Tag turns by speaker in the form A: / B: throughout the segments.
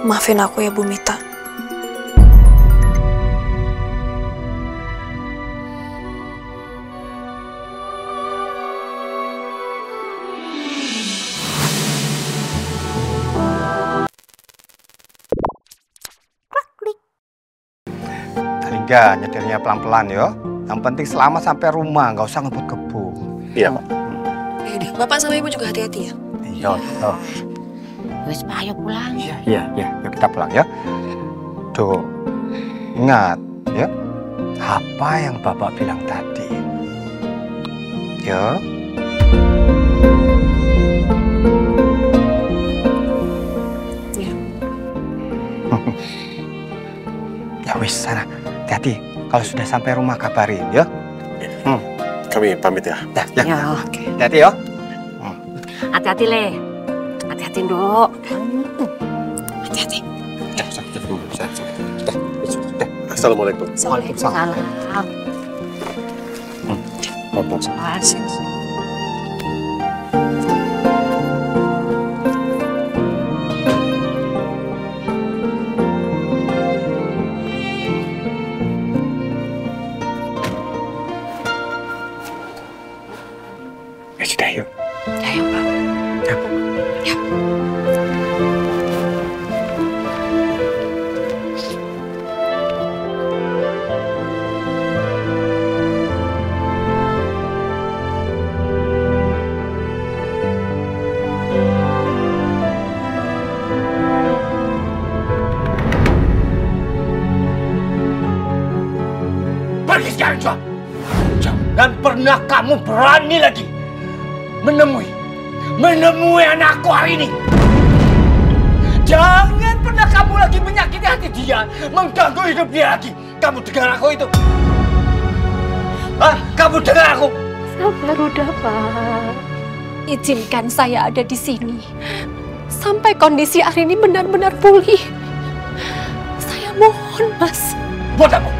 A: Maafin aku ya Bu Mita.
B: Alingga, nyetirnya pelan-pelan ya. Yang penting selamat sampai rumah, nggak usah ngebut-ngebut.
C: Iya, Pak.
A: Yaudah, Bapak sama Ibu juga hati-hati ya.
B: Iya, oh.
D: Wis, Pak, ayo pulang.
B: Iya. Yuk kita pulang ya. Tuh, ingat ya. Apa yang Bapak bilang tadi? Ya.
A: Iya.
B: Ya wis, sana. Hati-hati. Kalau sudah sampai rumah kabarin ya.
C: Kami pamit ya.
B: Ya.
D: Ya.
A: Oke.
B: Hati-hati ya.
D: Hati-hati, Le. Hati-hati, Nduk.
A: Hati-hati.
C: Assalamualaikum.
D: Waalaikumsalam.
B: Ya sudah yuk.
D: Ayo, Pak.
B: Ya.
E: Pergi sekarang juga. Jangan pernah kamu berani lagi menemui anakku hari ini. Jangan pernah kamu lagi menyakiti hati dia, mengganggu hidup dia lagi. Kamu dengar aku itu? Hah? Kamu dengar aku?
F: Sabar udah, Pak. Izinkan saya ada di sini sampai kondisi Arini benar-benar pulih. Saya mohon, Mas.
E: Buat apa?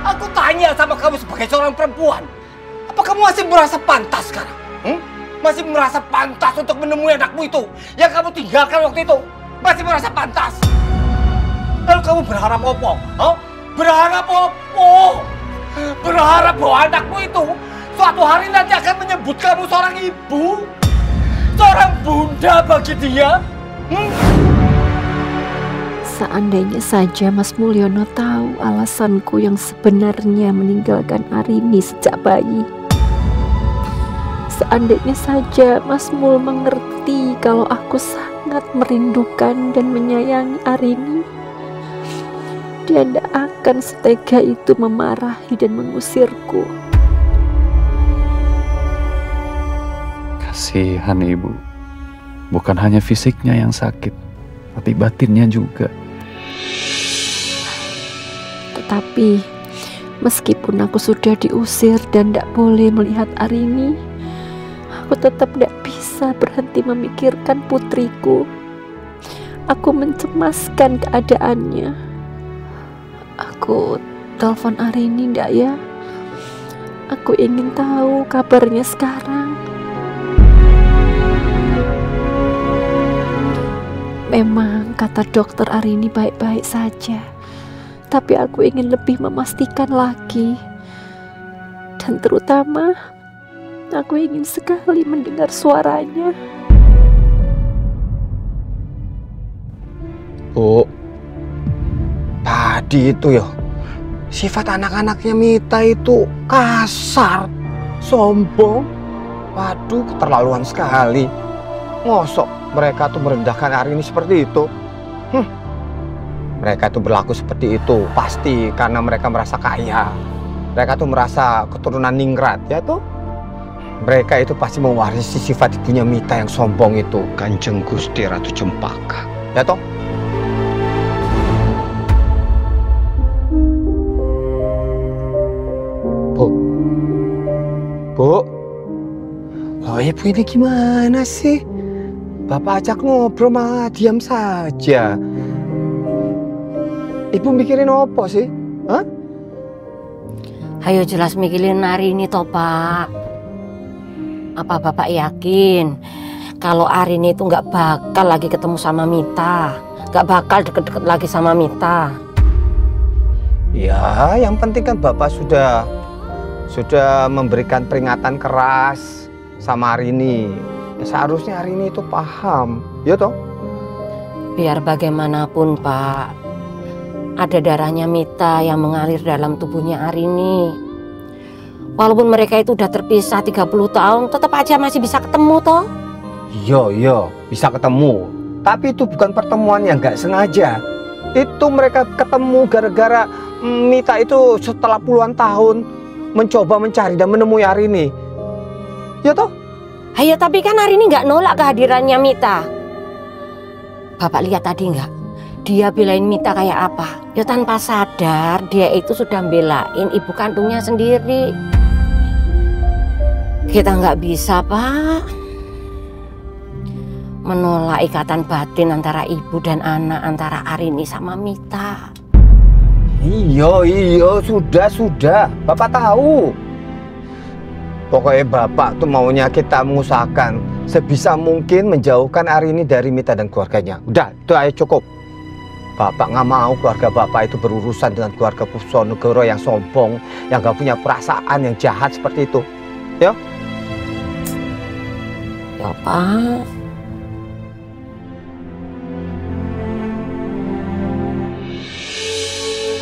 E: Aku tanya sama kamu sebagai seorang perempuan. Apa kamu masih merasa pantas sekarang? Masih merasa pantas untuk menemui anakmu itu yang kamu tinggalkan waktu itu? Masih merasa pantas? Lalu kamu berharap apa? Berharap apa? Berharap bahwa anakmu itu suatu hari nanti akan menyebut kamu seorang ibu? Seorang bunda bagi dia?
F: Seandainya saja Mas Mulyono tahu alasanku yang sebenarnya meninggalkan Arini sejak bayi. Seandainya saja Mas Mul mengerti kalau aku sangat merindukan dan menyayangi Arini, dia tidak akan setega itu memarahi dan mengusirku.
G: Kasihan ibu. Bukan hanya fisiknya yang sakit, tapi batinnya juga.
F: Tetapi meskipun aku sudah diusir dan tidak boleh melihat Arini, aku tetap tidak bisa berhenti memikirkan putriku. Aku mencemaskan keadaannya. Aku telepon Arini ndak ya? Aku ingin tahu kabarnya sekarang. Memang kata dokter Arini baik-baik saja, tapi aku ingin lebih memastikan lagi. Dan terutama, aku ingin sekali mendengar suaranya.
B: Bu, tadi itu ya, sifat anak-anaknya Mita itu kasar, sombong. Waduh, keterlaluan sekali. Ngosok mereka tuh merendahkan Arini seperti itu. Mereka tuh berlaku seperti itu pasti karena mereka merasa kaya. Mereka tuh merasa keturunan ningrat, ya tuh. Mereka itu pasti mewarisi sifat ibunya Mita yang sombong itu, Kanjeng Gusti Ratu Cempaka, ya toh? Bu, oh ibu ini gimana sih? Bapak ajak ngobrol malah diam saja. Ibu mikirin apa sih? Hah?
D: Ayo jelas mikirin Arini toh, Pak. Apa Bapak yakin kalau Arini itu nggak bakal lagi ketemu sama Mita, nggak bakal deket-deket lagi sama Mita.
B: Ya, yang penting kan Bapak sudah memberikan peringatan keras sama Arini. Ya, seharusnya Arini itu paham, ya toh?
D: Biar bagaimanapun Pak, ada darahnya Mita yang mengalir dalam tubuhnya Arini. Walaupun mereka itu udah terpisah 30 tahun, tetap aja masih bisa ketemu toh.
B: Iya, bisa ketemu. Tapi itu bukan pertemuan yang nggak sengaja. Itu mereka ketemu gara-gara Mita itu setelah puluhan tahun mencoba mencari dan menemui Arini. Ya toh?
D: Ayo, tapi kan Arini nggak nolak kehadirannya Mita. Bapak lihat tadi nggak? Dia belain Mita kayak apa? Ya tanpa sadar dia itu sudah belain ibu kandungnya sendiri. Kita nggak bisa Pak menolak ikatan batin antara ibu dan anak, antara Arini sama Mita.
B: Iya, sudah. Bapak tahu. Pokoknya Bapak tuh maunya kita mengusahakan sebisa mungkin menjauhkan Arini dari Mita dan keluarganya. Udah, itu aja cukup. Bapak nggak mau keluarga Bapak itu berurusan dengan keluarga Pusonegoro yang sombong, yang nggak punya perasaan, yang jahat seperti itu. Ya?
D: Ya Pak.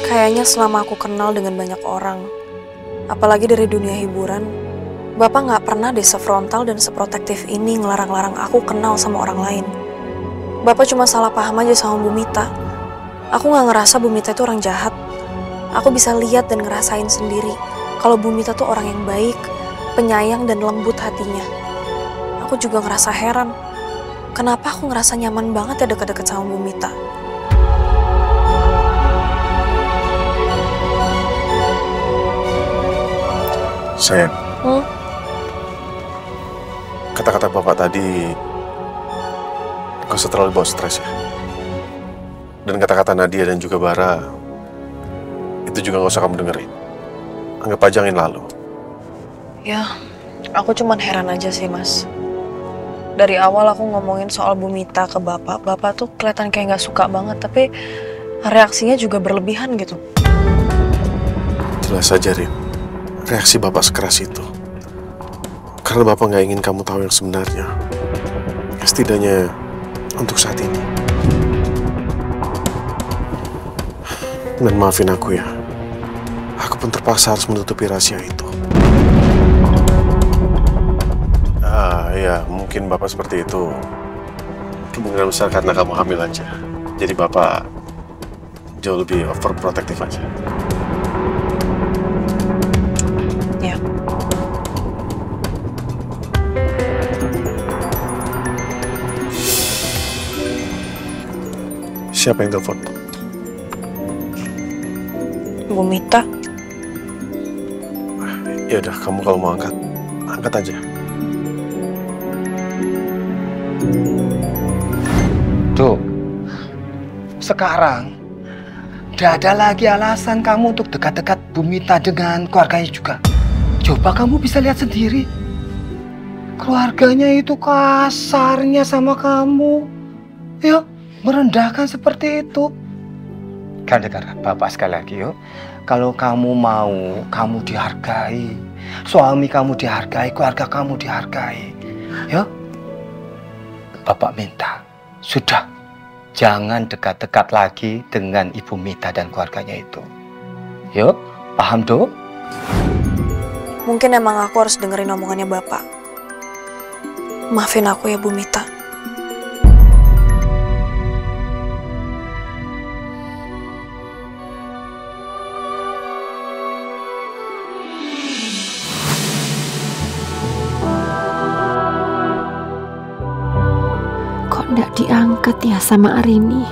A: Kayaknya selama aku kenal dengan banyak orang, apalagi dari dunia hiburan, Bapak nggak pernah deh sefrontal dan seprotektif ini ngelarang-larang aku kenal sama orang lain. Bapak cuma salah paham aja sama Bu Mita. Aku nggak ngerasa Bu Mita itu orang jahat. Aku bisa lihat dan ngerasain sendiri kalau Bu Mita tuh orang yang baik, penyayang dan lembut hatinya. Aku juga ngerasa heran, kenapa aku ngerasa nyaman banget ya deket-deket sama Bu Mita.
C: Sayang, kata-kata Bapak tadi gak usah terlalu bawa stres ya. Dan kata-kata Nadia dan juga Bara itu juga gak usah kamu dengerin. Anggap aja angin lalu.
A: Ya, aku cuman heran aja sih Mas. Dari awal aku ngomongin soal Bu Mita ke Bapak tuh kelihatan kayak gak suka banget, tapi reaksinya juga berlebihan gitu.
C: Jelas saja, Rin. Reaksi Bapak sekeras itu karena Bapak nggak ingin kamu tahu yang sebenarnya. Setidaknya untuk saat ini. Dan maafin aku ya, aku pun terpaksa harus menutupi rahasia itu. Ya mungkin Bapak seperti itu kemungkinan besar karena kamu hamil aja. Jadi Bapak jauh lebih overprotective aja.
A: Ya.
C: Siapa yang telepon?
A: Bu Mita.
C: Ya udah, kamu kalau mau angkat aja.
B: Tuh, sekarang tidak ada lagi alasan kamu untuk dekat-dekat Bu Mita dengan keluarganya juga. Coba kamu bisa lihat sendiri. Keluarganya itu kasarnya sama kamu. Yuk, merendahkan seperti itu. Kan dengar Bapak sekali lagi yuk. Kalau kamu mau, kamu dihargai. Suami kamu dihargai, keluarga kamu dihargai. Yuk. Bapak minta, sudah. Jangan dekat-dekat lagi dengan Ibu Mita dan keluarganya itu. Yuk, paham Dok?
A: Mungkin emang aku harus dengerin omongannya Bapak. Maafin aku ya Bu Mita.
F: Nggak diangkat ya sama Arini.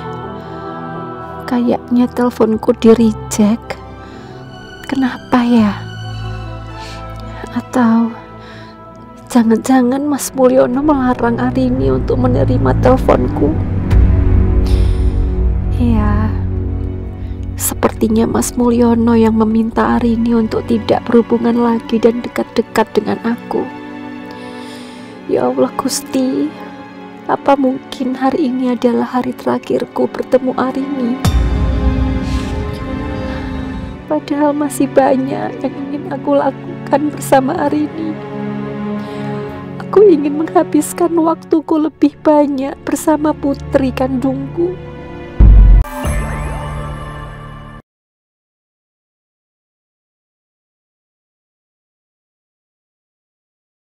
F: Kayaknya teleponku di reject. Kenapa ya? Atau jangan-jangan Mas Mulyono melarang Arini untuk menerima teleponku? Ya, sepertinya Mas Mulyono yang meminta Arini untuk tidak berhubungan lagi dan dekat-dekat dengan aku. Ya Allah Gusti, Apa mungkin hari ini adalah hari terakhirku bertemu Arini? Padahal masih banyak yang ingin aku lakukan bersama Arini. Aku ingin menghabiskan waktuku lebih banyak bersama putri kandungku.